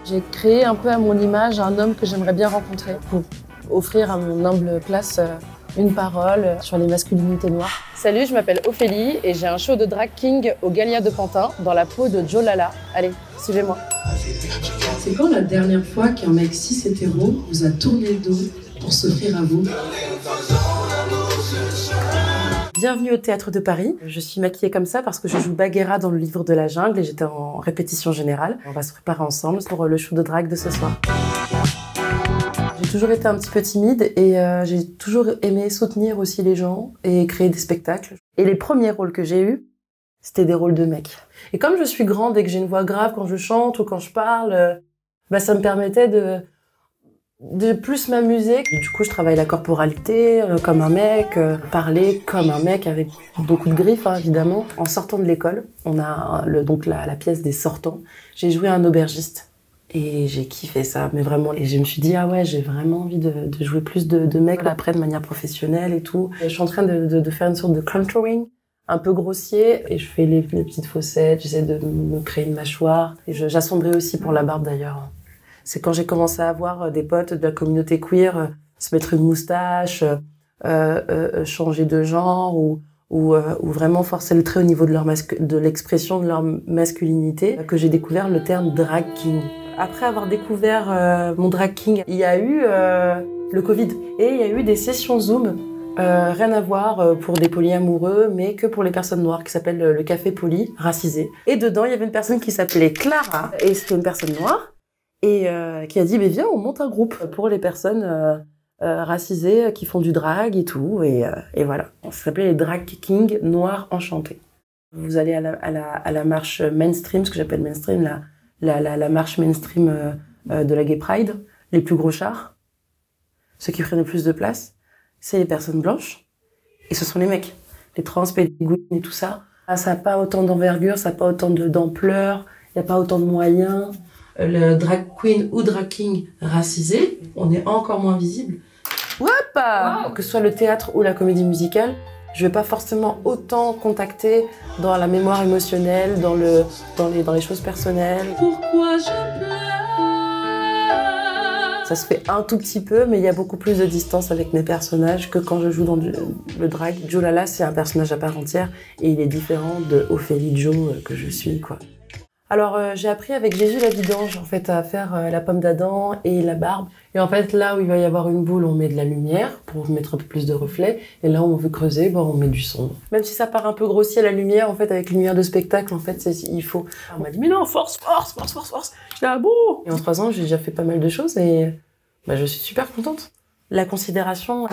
J'ai créé un peu à mon image un homme que j'aimerais bien rencontrer pour offrir à mon humble place une parole sur les masculinités noires. Salut, je m'appelle Ophélie et j'ai un show de drag king au Gallia de Pantin dans la peau de Joe Lala. Allez, suivez-moi. C'est quand la dernière fois qu'un mec cis hétéro vous a tourné le dos pour s'offrir à vous? Bienvenue au Théâtre de Paris. Je suis maquillée comme ça parce que je joue Bagheera dans le livre de la jungle et j'étais en répétition générale. On va se préparer ensemble pour le show de drague de ce soir. J'ai toujours été un petit peu timide et j'ai toujours aimé soutenir aussi les gens et créer des spectacles. Et les premiers rôles que j'ai eus, c'était des rôles de mecs. Et comme je suis grande et que j'ai une voix grave quand je chante ou quand je parle, ça me permettait de plus m'amuser. Du coup, je travaille la corporalité comme un mec, parler comme un mec avec beaucoup de griffes, hein, évidemment. En sortant de l'école, on a donc la pièce des sortants. J'ai joué un aubergiste et j'ai kiffé ça, mais vraiment. Et je me suis dit, ah ouais, j'ai vraiment envie de jouer plus de mecs après de manière professionnelle et tout. Et je suis en train de faire une sorte de contouring un peu grossier et je fais les petites fossettes, j'essaie de me créer une mâchoire. Et j'assombris aussi pour la barbe d'ailleurs. C'est quand j'ai commencé à avoir des potes de la communauté queer se mettre une moustache, changer de genre ou vraiment forcer le trait au niveau de l'expression de leur masculinité, que j'ai découvert le terme drag king. Après avoir découvert mon drag king, il y a eu le Covid et il y a eu des sessions Zoom, rien à voir pour des polyamoureux, mais que pour les personnes noires, qui s'appelle le café poly racisé. Et dedans, il y avait une personne qui s'appelait Clara et c'était une personne noire. Et qui a dit, mais viens, on monte un groupe pour les personnes racisées qui font du drag et tout. Et voilà, ça s'appelait les Drag Kings Noirs Enchantés. Vous allez à la marche mainstream, ce que j'appelle mainstream, la marche mainstream de la Gay Pride, les plus gros chars, ceux qui prennent le plus de place, c'est les personnes blanches. Et ce sont les mecs, les trans, pédagougues et tout ça. Ça n'a pas autant d'envergure, ça n'a pas autant d'ampleur, il n'y a pas autant de moyens. Le drag queen ou drag king racisé, on est encore moins visible. Wow. Que ce soit le théâtre ou la comédie musicale, je vais pas forcément autant contacter dans la mémoire émotionnelle, dans les choses personnelles. Pourquoi je pleure? Ça se fait un tout petit peu, mais il y a beaucoup plus de distance avec mes personnages que quand je joue dans le drag. Joe Lala, c'est un personnage à part entière et il est différent de Ophélie Joe que je suis, quoi. Alors j'ai appris avec Jésus la vidange en fait à faire la pomme d'Adam et la barbe. Et en fait là où il va y avoir une boule, on met de la lumière pour mettre un peu plus de reflets. Et là où on veut creuser, on met du sombre. Même si ça part un peu grossier la lumière, en fait avec lumière de spectacle, en fait il faut. On m'a dit mais non force. J'étais ah bon. Et en 3 ans j'ai déjà fait pas mal de choses et je suis super contente. La considération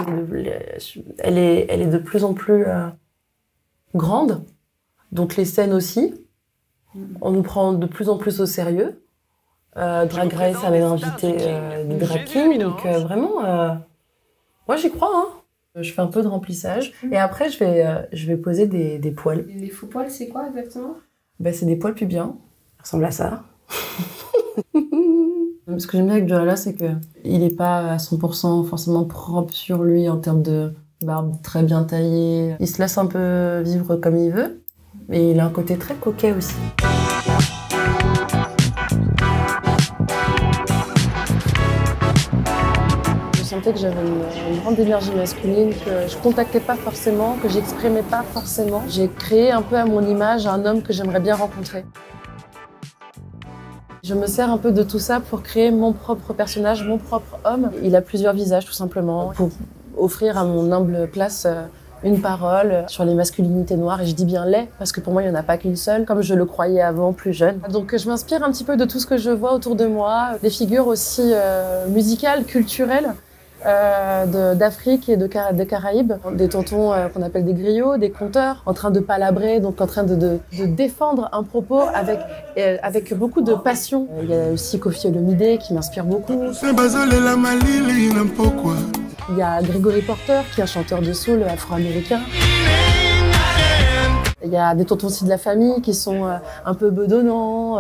elle est de plus en plus grande. Donc les scènes aussi. On nous prend de plus en plus au sérieux. Drag Race avait invité des drag kings, donc vraiment, moi j'y crois. Hein. Je fais un peu de remplissage et après je vais poser des poils. Les faux poils, c'est quoi exactement? C'est des poils pubiens. Ça ressemble à ça. Ce que j'aime bien avec Joe, c'est que il est pas à 100% forcément propre sur lui en termes de barbe très bien taillée. Il se laisse un peu vivre comme il veut. Et il a un côté très coquet aussi. Je sentais que j'avais une grande énergie masculine, que je contactais pas forcément, que j'exprimais pas forcément. J'ai créé un peu à mon image un homme que j'aimerais bien rencontrer. Je me sers un peu de tout ça pour créer mon propre personnage, mon propre homme. Il a plusieurs visages tout simplement, pour offrir à mon humble place une parole sur les masculinités noires, et je dis bien les, parce que pour moi il n'y en a pas qu'une seule, comme je le croyais avant, plus jeune. Donc je m'inspire un petit peu de tout ce que je vois autour de moi, des figures aussi musicales, culturelles, d'Afrique et de Caraïbes, des tontons qu'on appelle des griots, des conteurs, en train de palabrer, donc en train de défendre un propos avec beaucoup de passion. Il y a aussi Koffi Olomidé qui m'inspire beaucoup. Il y a Gregory Porter, qui est un chanteur de soul afro-américain. Il y a des tontons aussi de la famille qui sont un peu bedonnants,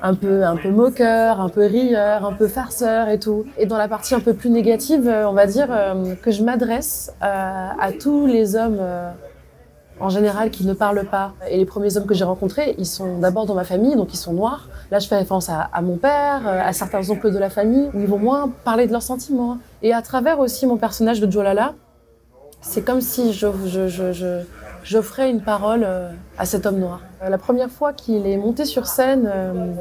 un peu moqueurs, un peu rieurs, un peu farceurs et tout. Et dans la partie un peu plus négative, on va dire que je m'adresse à tous les hommes en général qui ne parlent pas. Et les premiers hommes que j'ai rencontrés, ils sont d'abord dans ma famille, donc ils sont noirs. Là, je fais référence à mon père, à certains oncles de la famille, où ils vont moins parler de leurs sentiments. Et à travers aussi mon personnage de Jolala, c'est comme si j'offrais une parole à cet homme noir. La première fois qu'il est monté sur scène,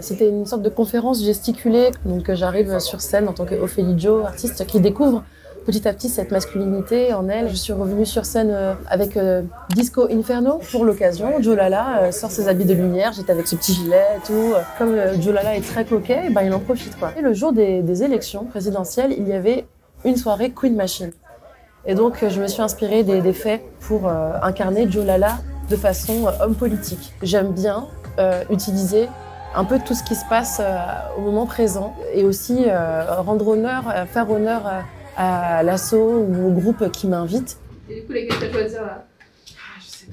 c'était une sorte de conférence gesticulée. Donc j'arrive sur scène en tant qu'Ophélie Jo, artiste qui découvre petit à petit cette masculinité en elle. Je suis revenue sur scène avec Disco Inferno pour l'occasion. Jolala sort ses habits de lumière, j'étais avec ce petit gilet et tout. Comme Jolala est très coquet, ben, il en profite quoi. Et le jour des élections présidentielles, il y avait une soirée Queen Machine. Et donc, je me suis inspirée des faits pour incarner Jolala de façon homme politique. J'aime bien utiliser un peu tout ce qui se passe au moment présent et aussi rendre honneur, faire honneur à l'asso ou au groupe qui m'invite. Et du coup, lesquels t'as choisi là? Je sais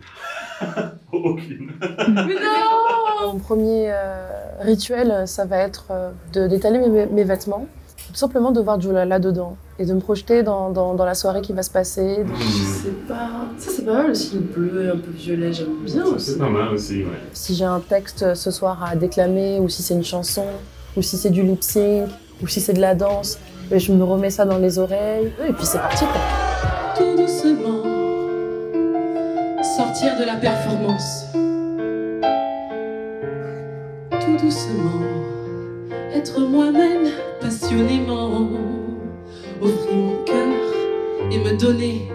pas. Aucune. Mais non! Mon premier rituel, ça va être d'étaler mes vêtements. Tout simplement de voir Jolala dedans et de me projeter dans la soirée qui va se passer. Je sais pas. Ça, c'est pas mal aussi, le bleu, un peu violet, j'aime bien aussi. C'est pas mal aussi, ouais. Si j'ai un texte ce soir à déclamer, ou si c'est une chanson, ou si c'est du lip sync, ou si c'est de la danse, et je me remets ça dans les oreilles, et puis c'est parti quoi. Tout doucement, sortir de la performance. Tout doucement, être moi-même passionnément. Ouvrir mon cœur et me donner